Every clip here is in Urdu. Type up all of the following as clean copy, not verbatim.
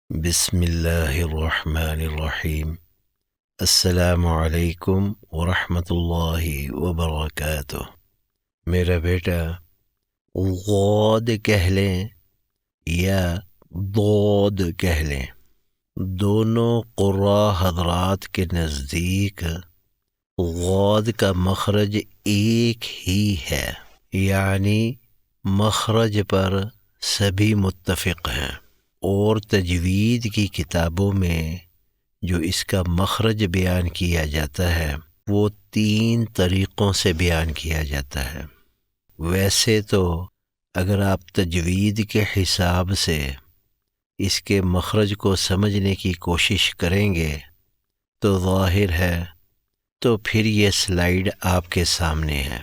بسم اللہ الرحمن الرحیم۔ السلام علیکم ورحمۃ اللہ وبرکاتہ۔ میرا بیٹا، غود کہہ لیں یا ضاد کہہ لیں، دونوں قراء حضرات کے نزدیک غود کا مخرج ایک ہی ہے، یعنی مخرج پر سبھی متفق ہیں، اور تجوید کی کتابوں میں جو اس کا مخرج بیان کیا جاتا ہے وہ 3 طریقوں سے بیان کیا جاتا ہے۔ ویسے تو اگر آپ تجوید کے حساب سے اس کے مخرج کو سمجھنے کی کوشش کریں گے تو ظاہر ہے، تو پھر یہ سلائیڈ آپ کے سامنے ہے۔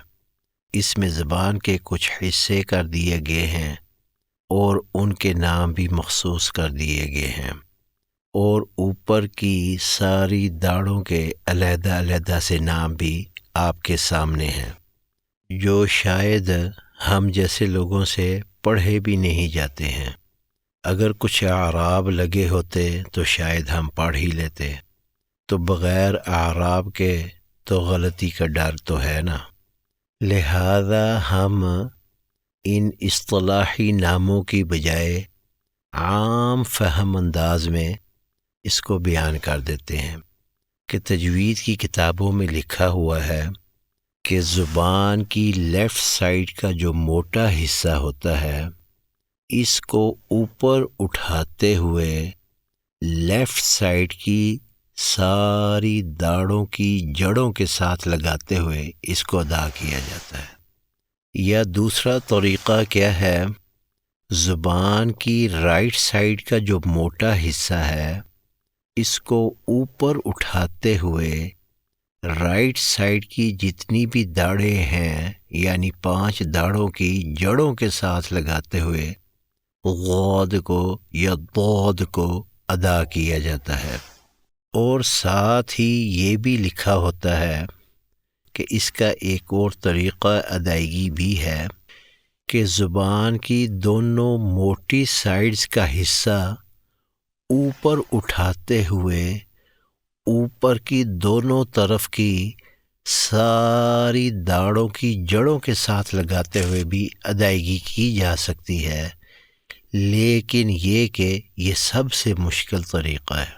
اس میں زبان کے کچھ حصے کر دیے گئے ہیں اور ان کے نام بھی مخصوص کر دیے گئے ہیں، اور اوپر کی ساری داڑھوں کے علیحدہ علیحدہ سے نام بھی آپ کے سامنے ہیں، جو شاید ہم جیسے لوگوں سے پڑھے بھی نہیں جاتے ہیں۔ اگر کچھ اعراب لگے ہوتے تو شاید ہم پڑھ ہی لیتے، تو بغیر اعراب کے تو غلطی کا ڈر تو ہے نا۔ لہذا ہم ان اصطلاحی ناموں کی بجائے عام فہم انداز میں اس کو بیان کر دیتے ہیں کہ تجوید کی کتابوں میں لکھا ہوا ہے کہ زبان کی لیفٹ سائڈ کا جو موٹا حصہ ہوتا ہے، اس کو اوپر اٹھاتے ہوئے لیفٹ سائڈ کی ساری داڑھوں کی جڑوں کے ساتھ لگاتے ہوئے اس کو ادا کیا جاتا ہے۔ یا دوسرا طریقہ کیا ہے، زبان کی رائٹ سائڈ کا جو موٹا حصہ ہے، اس کو اوپر اٹھاتے ہوئے رائٹ سائڈ کی جتنی بھی داڑھیں ہیں، یعنی 5 داڑھوں کی جڑوں کے ساتھ لگاتے ہوئے غود کو یا ضاد کو ادا کیا جاتا ہے۔ اور ساتھ ہی یہ بھی لکھا ہوتا ہے کہ اس کا ایک اور طریقہ ادائیگی بھی ہے کہ زبان کی دونوں موٹی سائڈز کا حصہ اوپر اٹھاتے ہوئے اوپر کی دونوں طرف کی ساری داڑھوں کی جڑوں کے ساتھ لگاتے ہوئے بھی ادائیگی کی جا سکتی ہے، لیکن یہ کہ یہ سب سے مشکل طریقہ ہے۔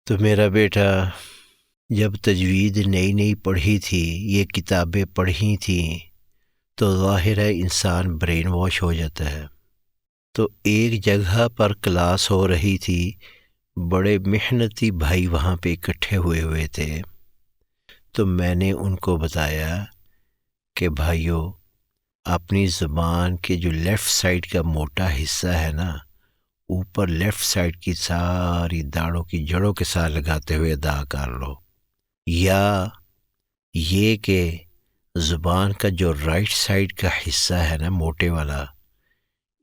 تو میرا بیٹا، جب تجوید نئی نئی پڑھی تھی، یہ کتابیں پڑھی تھیں، تو ظاہر ہے انسان برین واش ہو جاتا ہے۔ تو ایک جگہ پر کلاس ہو رہی تھی، بڑے محنتی بھائی وہاں پہ اکٹھے ہوئے تھے، تو میں نے ان کو بتایا کہ بھائیو، اپنی زبان کے جو لیفٹ سائڈ کا موٹا حصہ ہے نا، اوپر لیفٹ سائڈ کی ساری داڑھوں کی جڑوں کے ساتھ لگاتے ہوئے ادا کر لو، یا یہ کہ زبان کا جو رائٹ سائڈ کا حصہ ہے نا موٹے والا،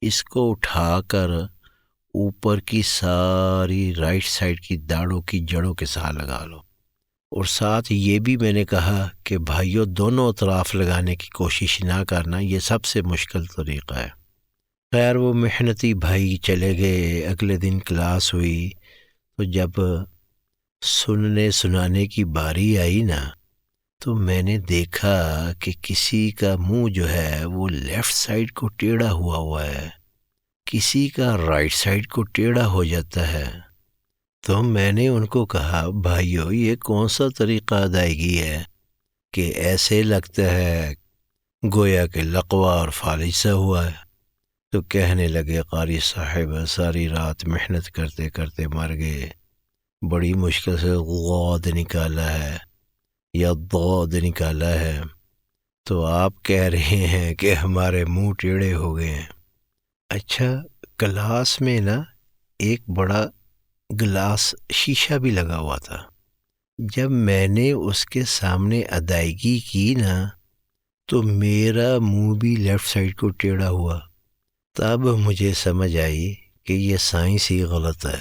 اس کو اٹھا کر اوپر کی ساری رائٹ سائڈ کی داڑھوں کی جڑوں کے ساتھ لگا لو۔ اور ساتھ یہ بھی میں نے کہا کہ بھائیو، دونوں اطراف لگانے کی کوشش نہ کرنا، یہ سب سے مشکل طریقہ ہے۔ خیر وہ محنتی بھائی چلے گئے۔ اگلے دن کلاس ہوئی، تو جب سننے سنانے کی باری آئی نا، تو میں نے دیکھا کہ کسی کا منہ جو ہے وہ لیفٹ سائڈ کو ٹیڑھا ہوا ہے، کسی کا رائٹ سائڈ کو ٹیڑھا ہو جاتا ہے۔ تو میں نے ان کو کہا، بھائیو یہ کون سا طریقہ ادائیگی ہے کہ ایسے لگتا ہے گویا کہ لقوہ اور فالج سا ہوا ہے؟ تو کہنے لگے، قاری صاحب ساری رات محنت کرتے کرتے مر گئے، بڑی مشکل سے غود نکالا ہے یا ضاد نکالا ہے، تو آپ کہہ رہے ہیں کہ ہمارے منہ ٹیڑھے ہو گئے ہیں۔ اچھا، کلاس میں نا ایک بڑا گلاس شیشہ بھی لگا ہوا تھا۔ جب میں نے اس کے سامنے ادائیگی کی نا، تو میرا منہ بھی لیفٹ سائڈ کو ٹیڑھا ہوا۔ تب مجھے سمجھ آئی کہ یہ سائنس ہی غلط ہے۔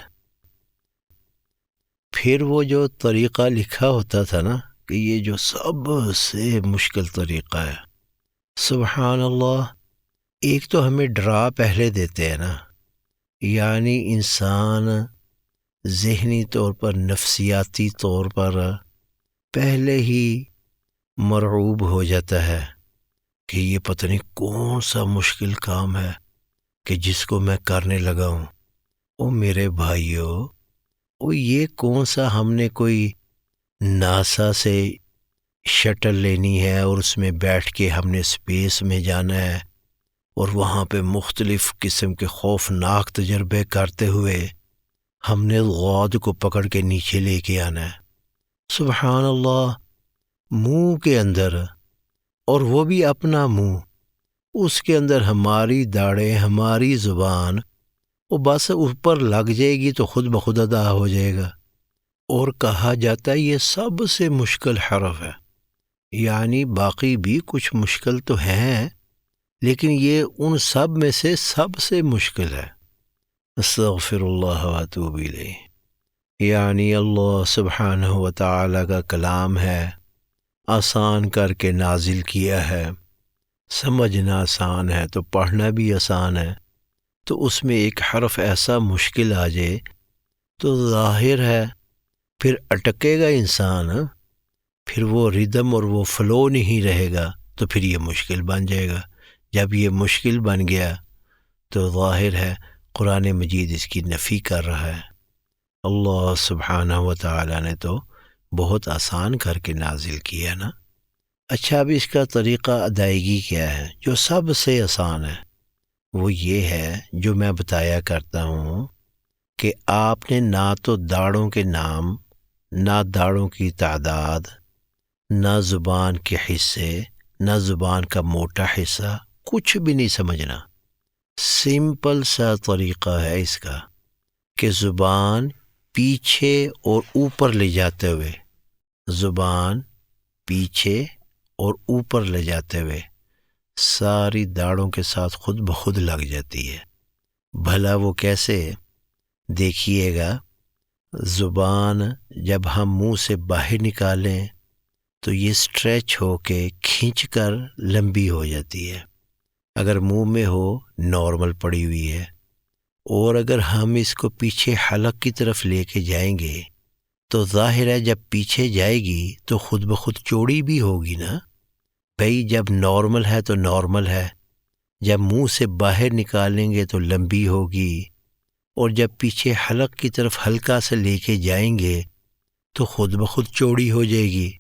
پھر وہ جو طریقہ لکھا ہوتا تھا نا کہ یہ جو سب سے مشکل طریقہ ہے، سبحان اللہ، ایک تو ہمیں ڈرا پہلے دیتے ہیں نا یعنی انسان ذہنی طور پر، نفسیاتی طور پر پہلے ہی مرعوب ہو جاتا ہے کہ یہ پتہ نہیں کون سا مشکل کام ہے کہ جس کو میں کرنے لگا ہوں۔ او میرے بھائیو، او یہ کون سا ہم نے کوئی ناسا سے شٹل لینی ہے اور اس میں بیٹھ کے ہم نے اسپیس میں جانا ہے اور وہاں پہ مختلف قسم کے خوفناک تجربے کرتے ہوئے ہم نے غود کو پکڑ کے نیچے لے کے آنا ہے۔ سبحان اللہ، منہ کے اندر، اور وہ بھی اپنا منہ، اس کے اندر ہماری داڑیں، ہماری زبان، وہ بس اوپر لگ جائے گی تو خود بخود ادا ہو جائے گا۔ اور کہا جاتا ہے یہ سب سے مشکل حرف ہے، یعنی باقی بھی کچھ مشکل تو ہیں لیکن یہ ان سب میں سے سب سے مشکل ہے۔ استغفر اللہ واتوب الیہ، یعنی اللہ سبحانہ و تعالی کا کلام ہے، آسان کر کے نازل کیا ہے، سمجھنا آسان ہے تو پڑھنا بھی آسان ہے، تو اس میں ایک حرف ایسا مشکل آ جائے تو ظاہر ہے پھر اٹکے گا انسان، پھر وہ ردم اور وہ فلو نہیں رہے گا، تو پھر یہ مشکل بن جائے گا۔ جب یہ مشکل بن گیا تو ظاہر ہے قرآن مجید اس کی نفی کر رہا ہے۔ اللہ سبحانہ و تعالی نے تو بہت آسان کر کے نازل کیا نا۔ اچھا، اب اس کا طریقہ ادائیگی کیا ہے جو سب سے آسان ہے؟ وہ یہ ہے جو میں بتایا کرتا ہوں کہ آپ نے نہ تو داڑھوں کے نام، نہ داڑھوں کی تعداد، نہ زبان کے حصے، نہ زبان کا موٹا حصہ، کچھ بھی نہیں سمجھنا۔ سمپل سا طریقہ ہے اس کا کہ زبان پیچھے اور اوپر لے جاتے ہوئے، زبان پیچھے اور اوپر لے جاتے ہوئے ساری داڑھوں کے ساتھ خود بخود لگ جاتی ہے۔ بھلا وہ کیسے؟ دیکھیے گا، زبان جب ہم منہ سے باہر نکالیں تو یہ اسٹریچ ہو کے کھینچ کر لمبی ہو جاتی ہے، اگر منہ میں ہو نارمل پڑی ہوئی ہے، اور اگر ہم اس کو پیچھے حلق کی طرف لے کے جائیں گے تو ظاہر ہے جب پیچھے جائے گی تو خود بخود چوڑی بھی ہوگی نا۔ بھئی جب نارمل ہے تو نارمل ہے، جب منہ سے باہر نکالیں گے تو لمبی ہوگی، اور جب پیچھے حلق کی طرف ہلکا سے لے کے جائیں گے تو خود بخود چوڑی ہو جائے گی۔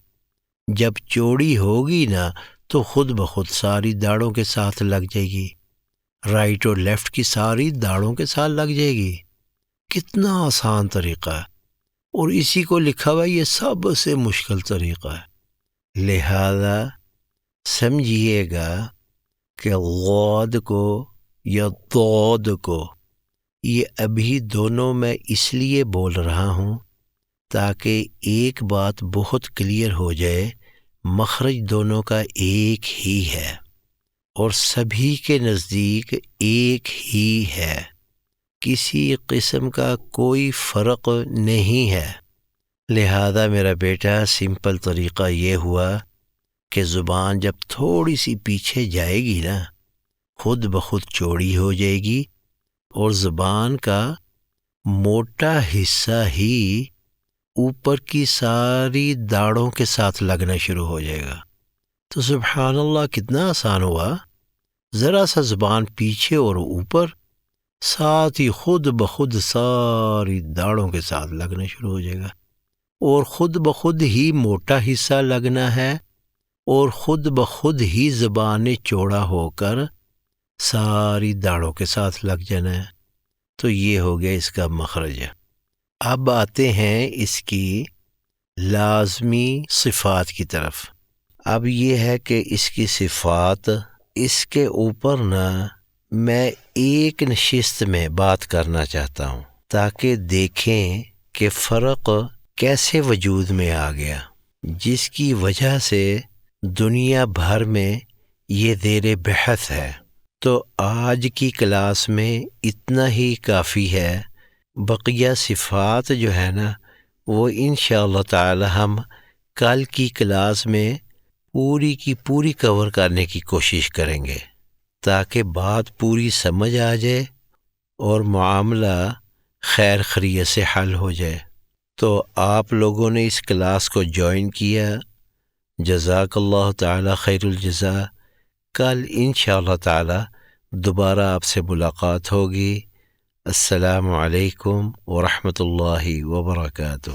جب چوڑی ہوگی نا تو خود بخود ساری داڑھوں کے ساتھ لگ جائے گی، رائٹ اور لیفٹ کی ساری داڑھوں کے ساتھ لگ جائے گی۔ کتنا آسان طریقہ ہے، اور اسی کو لکھا ہوا یہ سب سے مشکل طریقہ ہے۔ لہذا سمجھیے گا کہ غود کو یا ضاد کو، یہ ابھی دونوں میں اس لیے بول رہا ہوں تاکہ ایک بات بہت کلیئر ہو جائے، مخرج دونوں کا ایک ہی ہے اور سبھی کے نزدیک ایک ہی ہے، کسی قسم کا کوئی فرق نہیں ہے۔ لہذا میرا بیٹا، سمپل طریقہ یہ ہوا کہ زبان جب تھوڑی سی پیچھے جائے گی نا، خود بخود چوڑی ہو جائے گی، اور زبان کا موٹا حصہ ہی اوپر کی ساری داڑھوں کے ساتھ لگنا شروع ہو جائے گا۔ تو سبحان اللہ، کتنا آسان ہوا، ذرا سا زبان پیچھے اور اوپر، ساتھ ہی خود بخود ساری داڑھوں کے ساتھ لگنا شروع ہو جائے گا، اور خود بخود ہی موٹا حصہ لگنا ہے، اور خود بخود ہی زبان نے چوڑا ہو کر ساری داڑھوں کے ساتھ لگ جانا ہے۔ تو یہ ہو گیا اس کا مخرج۔ اب آتے ہیں اس کی لازمی صفات کی طرف۔ اب یہ ہے کہ اس کی صفات، اس کے اوپر نا میں ایک نشست میں بات کرنا چاہتا ہوں تاکہ دیکھیں کہ فرق کیسے وجود میں آ گیا، جس کی وجہ سے دنیا بھر میں یہ زیر بحث ہے۔ تو آج کی کلاس میں اتنا ہی کافی ہے، بقیہ صفات جو ہے نا وہ انشاءاللہ تعالی ہم کل کی کلاس میں پوری کی پوری کور کرنے کی کوشش کریں گے تاکہ بات پوری سمجھ آ جائے اور معاملہ خیر خیریت سے حل ہو جائے۔ تو آپ لوگوں نے اس کلاس کو جوائن کیا، جزاک اللہ تعالی خیر الجزا۔ کل انشاءاللہ تعالی دوبارہ آپ سے ملاقات ہوگی۔ السلام علیکم ورحمۃ اللہ وبرکاتہ۔